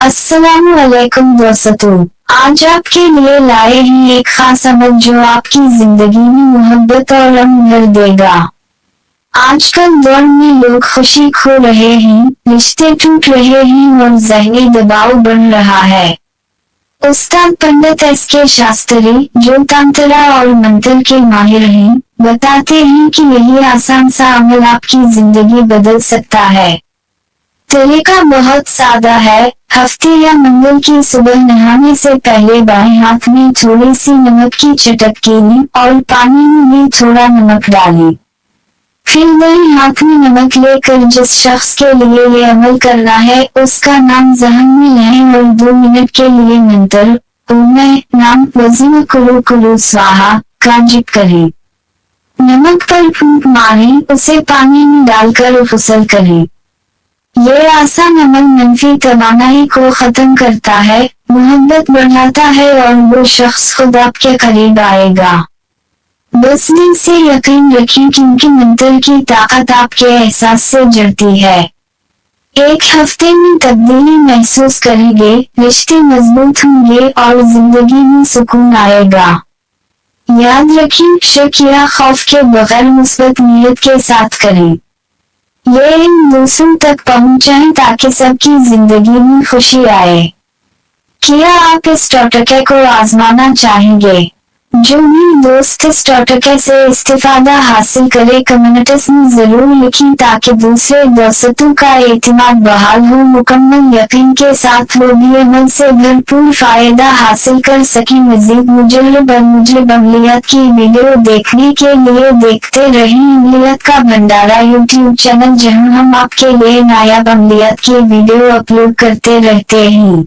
अस्सलाम वालेकुम दोस्तों, आज आपके लिए लाए हैं एक खास अमल जो आपकी जिंदगी में मोहब्बत और अमन भर देगा। आजकल दौर में लोग खुशी खो रहे हैं, रिश्ते टूट रहे हैं और ज़हनी दबाव बढ़ रहा है। उस्ताद पंडित एस.के. शास्त्री, जो तंत्रा और मंत्र के माहिर हैं, बताते हैं कि यही आसान सा अमल आपकी जिंदगी बदल सकता है। तरीका बहुत सादा है। हफ्ते या मंगल की सुबह नहाने से पहले बाएं हाथ में थोड़ी सी नमक की चटकी लें और पानी में भी थोड़ा नमक डालें। फिर दाएं हाथ में नमक लेकर जिस शख्स के लिए ये अमल करना है उसका नाम ज़हन में लें और 2 मिनट के लिए मंत्र ओम नाम वज़ीम कुरु कुरु स्वाहा का जिक्र करें। नमक पर फूंक मारें, उसे पानी में डालकर गुस्ल करें। ये आसान अमल मनफी तवानाई को खत्म करता है, मोहब्बत बढ़ाता है और वो शख्स खुद आपके करीब आएगा। बस दिल से यकीन रखें क्योंकि मंत्र की ताकत आपके एहसास से जुड़ती है। एक हफ्ते में तब्दीली महसूस करेंगे, रिश्ते मजबूत होंगे और जिंदगी में सुकून आएगा। याद रखें, शक या खौफ के बगैर मुस्बत नीयत के साथ करें। ये इन दूसरों तक पहुंचाएं ताकि सबकी जिंदगी में खुशी आए। क्या आप इस टोटके को आजमाना चाहेंगे? जो भी दोस्त इस टोटके से इस्तिफादा हासिल करे कमेंट्स में जरूर लिखें ताकि दूसरे दोस्तों का एतमाद बहाल हो। मुकम्मल यकीन के साथ वो भी अमल से भरपूर फायदा हासिल कर सके। मजीद मुजर्रब अमलियत की वीडियो देखने के लिए देखते रहें अमलियत का भंडारा यूट्यूब चैनल, जहां हम आपके लिए नायाब अमलियत की वीडियो अपलोड करते रहते हैं।